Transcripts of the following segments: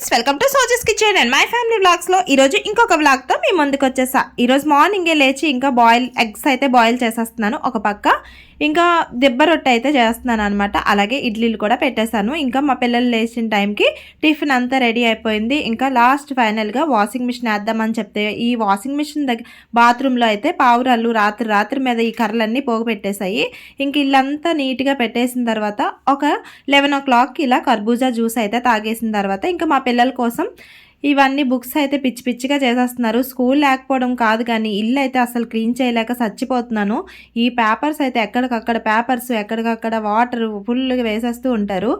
Friends, welcome to Soje's kitchen and my family వ్లాగ్స్లో ఈరోజు ఇంకొక వ్లాగ్తో మీ ముందుకు వచ్చేసా. ఈరోజు మార్నింగే లేచి ఇంకా ఎగ్స్ అయితే బాయిల్ చేసేస్తున్నాను ఒక పక్క. ఇంకా దెబ్బ రొట్టె అయితే చేస్తున్నాను అనమాట. అలాగే ఇడ్లీలు కూడా పెట్టేశాను. ఇంకా మా పిల్లలు లేచిన టైంకి టిఫిన్ అంతా రెడీ అయిపోయింది. ఇంకా లాస్ట్ ఫైనల్గా వాషింగ్ మిషన్ వేద్దామని చెప్తే ఈ వాషింగ్ మిషన్ దగ్గర బాత్రూంలో అయితే పావురాళ్ళు రాత్రి మీద ఈ కర్రలన్నీ పోగపెట్టేశాయి. ఇంక ఇల్లంతా నీట్గా పెట్టేసిన తర్వాత ఒక 11 o'clockకి ఇలా కర్బూజా జ్యూస్ అయితే తాగేసిన తర్వాత ఇంకా మా పిల్లల కోసం ఇవన్నీ బుక్స్ అయితే పిచ్చి పిచ్చిగా చేసేస్తున్నారు. స్కూల్ లేకపోవడం కాదు కానీ ఇల్లు అయితే అసలు క్లీన్ చేయలేక చచ్చిపోతున్నాను. ఈ పేపర్స్ అయితే ఎక్కడికక్కడ పేపర్స్ ఎక్కడికక్కడ వాటర్ ఫుల్గా వేసేస్తూ ఉంటారు.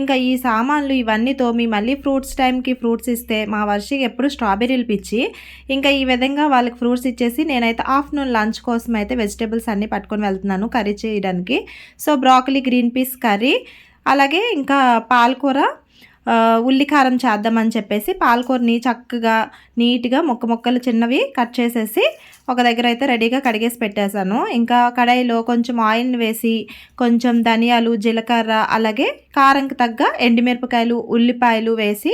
ఇంకా ఈ సామాన్లు ఇవన్నీ తోమి మళ్ళీ ఫ్రూట్స్ టైంకి ఫ్రూట్స్ ఇస్తే మా వర్షికి ఎప్పుడు స్ట్రాబెర్రీలు పిచ్చి. ఇంకా ఈ విధంగా వాళ్ళకి ఫ్రూట్స్ ఇచ్చేసి నేనైతే ఆఫ్టర్నూన్ లంచ్ కోసం అయితే వెజిటేబుల్స్ అన్నీ పట్టుకొని వెళ్తున్నాను కర్రీ చేయడానికి. So broccoli green peas curry, అలాగే ఇంకా పాలకూర ఉల్లికారం చేద్దామని చెప్పేసి పాలకూరని చక్కగా నీట్గా ముక్కలు చిన్నవి కట్ చేసేసి ఒక దగ్గర అయితే రెడీగా కడిగేసి పెట్టేశాను. ఇంకా కడాయిలో కొంచెం ఆయిల్ని వేసి కొంచెం ధనియాలు, జీలకర్ర, అలాగే కారంకి తగ్గ ఎండుమిరపకాయలు, ఉల్లిపాయలు వేసి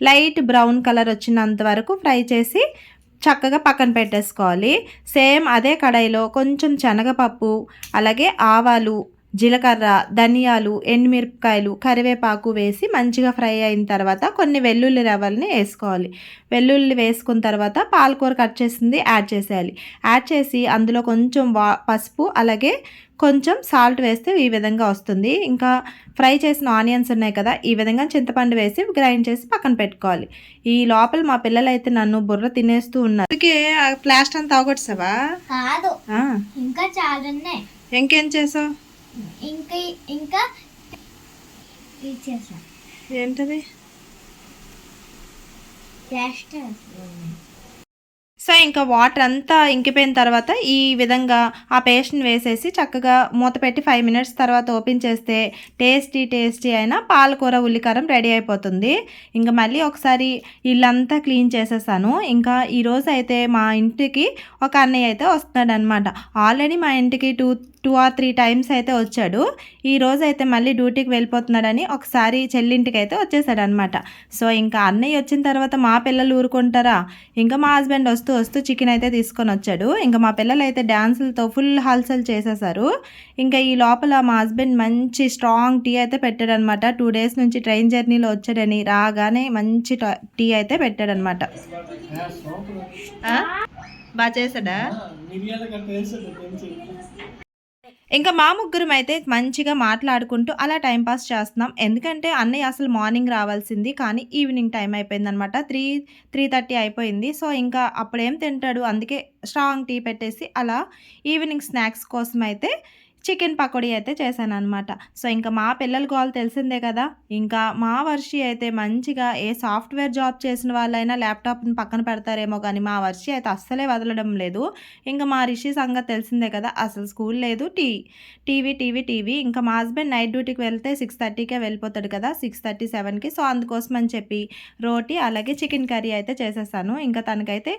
లైట్ బ్రౌన్ కలర్ వచ్చినంత వరకు ఫ్రై చేసి చక్కగా పక్కన పెట్టేసుకోవాలి. సేమ్ అదే కడాయిలో కొంచెం శనగపప్పు, అలాగే ఆవాలు, జీలకర్ర, ధనియాలు, ఎండుమిరపకాయలు, కరివేపాకు వేసి మంచిగా ఫ్రై అయిన తర్వాత కొన్ని వెల్లుల్లి రవ్వల్ని వేసుకోవాలి. వెల్లుల్లి వేసుకున్న తర్వాత పాలకూర కట్ చేసింది యాడ్ చేసేయాలి. యాడ్ చేసి అందులో కొంచెం పసుపు, అలాగే కొంచెం సాల్ట్ వేస్తే ఈ విధంగా వస్తుంది. ఇంకా ఫ్రై చేసిన ఆనియన్స్ ఉన్నాయి కదా, ఈ విధంగా చింతపండు వేసి గ్రైండ్ చేసి పక్కన పెట్టుకోవాలి. ఈ లోపల మా పిల్లలు అయితే నన్ను బుర్ర తినేస్తూ ఉన్నారు. అందుకే ప్లాస్టర్ అంతా అవగొట్టావా? కాదు, ఇంకా చాలా ఉన్నాయి. ఇంకేం చేసావు? ఇంకా ఏంటది? ప్లాస్టర్. సో ఇంకా వాటర్ అంతా ఇంకిపోయిన తర్వాత ఈ విధంగా ఆ పేస్ట్ని వేసేసి చక్కగా మూత పెట్టి 5 minutes తర్వాత ఓపెన్ చేస్తే టేస్టీ అయిన పాలకూర ఉల్లికారం రెడీ అయిపోతుంది. ఇంకా మళ్ళీ ఒకసారి ఇల్లంతా క్లీన్ చేసేసాను. ఇంకా ఈరోజు అయితే మా ఇంటికి ఒక అన్నయ్య అయితే వస్తున్నాడు అనమాట. ఆల్రెడీ మా ఇంటికి 2 or 3 times అయితే వచ్చాడు. ఈ రోజు అయితే మళ్ళీ డ్యూటీకి వెళ్ళిపోతున్నాడని ఒకసారి చెల్లింటికి అయితే వచ్చేసాడు అనమాట. సో ఇంకా అన్నయ్య వచ్చిన తర్వాత మా పిల్లలు ఊరుకుంటారా? ఇంకా మా హస్బెండ్ వస్తూ చికెన్ అయితే తీసుకొని వచ్చాడు. ఇంకా మా పిల్లలు అయితే డ్యాన్సులతో ఫుల్ హల్చల్ చేసేసారు. ఇంకా ఈ లోపల మా హస్బెండ్ మంచి స్ట్రాంగ్ టీ అయితే పెట్టాడు అనమాట. 2 days నుంచి ట్రైన్ జర్నీలో వచ్చాడని రాగానే మంచి టీ అయితే పెట్టాడనమాట. బాగా చేశాడా? ఇంకా మా ముగ్గురం అయితే మంచిగా మాట్లాడుకుంటూ అలా టైంపాస్ చేస్తున్నాం. ఎందుకంటే అన్నయ్య అసలు మార్నింగ్ రావాల్సింది కానీ ఈవినింగ్ టైం అయిపోయింది అనమాట. 3:30 అయిపోయింది. సో ఇంకా అప్పుడేం తింటాడు, అందుకే స్ట్రాంగ్ టీ పెట్టేసి అలా ఈవినింగ్ స్నాక్స్ కోసం అయితే చికెన్ పకోడీ అయితే చేశాను అనమాట. సో ఇంకా మా పిల్లల గోల్ తెలిసిందే కదా. ఇంకా మా వర్షి అయితే మంచిగా ఏ సాఫ్ట్వేర్ జాబ్ చేసిన వాళ్ళైనా ల్యాప్టాప్ని పక్కన పెడతారేమో కానీ మా వర్షి అయితే అస్సలే వదలడం లేదు. ఇంకా మా రిషి సంగతి తెలిసిందే కదా, అసలు స్కూల్ లేదు, టీవీ. ఇంకా మా హస్బెండ్ నైట్ డ్యూటీకి వెళ్తే 6:30కే వెళ్ళిపోతాడు కదా, 6:30, 7కి. సో అందుకోసం అని చెప్పి రోటీ అలాగే చికెన్ కర్రీ అయితే చేసేసాను. ఇంకా తనకైతే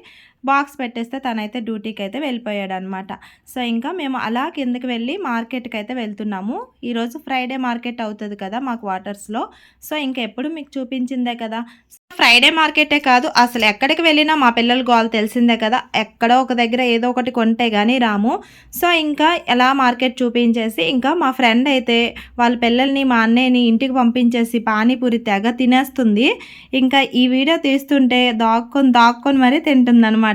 బాక్స్ పెట్టేస్తే తనైతే డ్యూటీకి అయితే వెళ్ళిపోయాడు అనమాట. సో ఇంకా మేము అలా కిందకి వెళ్ళి మార్కెట్కి అయితే వెళ్తున్నాము. ఈరోజు ఫ్రైడే మార్కెట్ అవుతుంది కదా మాకు క్వార్టర్స్లో. సో ఇంకెప్పుడు మీకు చూపించిందే కదా. ఫ్రైడే మార్కెటే కాదు, అసలు ఎక్కడికి వెళ్ళినా మా పిల్లల గోల్ తెలిసిందే కదా. ఎక్కడో ఒక దగ్గర ఏదో ఒకటి కొంటే కానీ రాము. సో ఇంకా ఎలా మార్కెట్ చూపించేసి ఇంకా మా ఫ్రెండ్ అయితే వాళ్ళ పిల్లల్ని మా అన్నయ్యని ఇంటికి పంపించేసి పానీపూరి తెగ తినేస్తుంది. ఇంకా ఈ వీడియో తీస్తుంటే దాక్కొని మరీ తింటుంది అనమాట.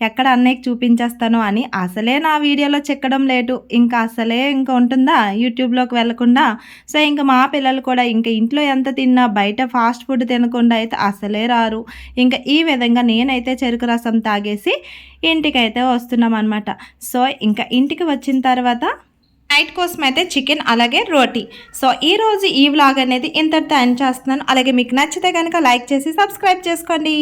ఎక్కడ అన్నయ్యకి చూపించేస్తాను అని. అసలే నా వీడియోలో చెక్కడం లేటు, ఇంకా అసలే ఇంకా ఉంటుందా యూట్యూబ్లోకి వెళ్ళకుండా. సో ఇంకా మా పిల్లలు కూడా ఇంకా ఇంట్లో ఎంత తిన్నా బయట ఫాస్ట్ ఫుడ్ తినకుండా అయితే అసలే రారు. ఇంకా ఈ విధంగా నేనైతే చెరుకు రసం తాగేసి ఇంటికైతే వస్తున్నాం అనమాట. సో ఇంకా ఇంటికి వచ్చిన తర్వాత నైట్ కోసం అయితే చికెన్ అలాగే రోటీ. సో ఈరోజు ఈ వ్లాగ్ అనేది ఇంతటితో ఎండ్ చేస్తున్నాను. అలాగే మీకు నచ్చితే కనుక లైక్ చేసి సబ్స్క్రైబ్ చేసుకోండి.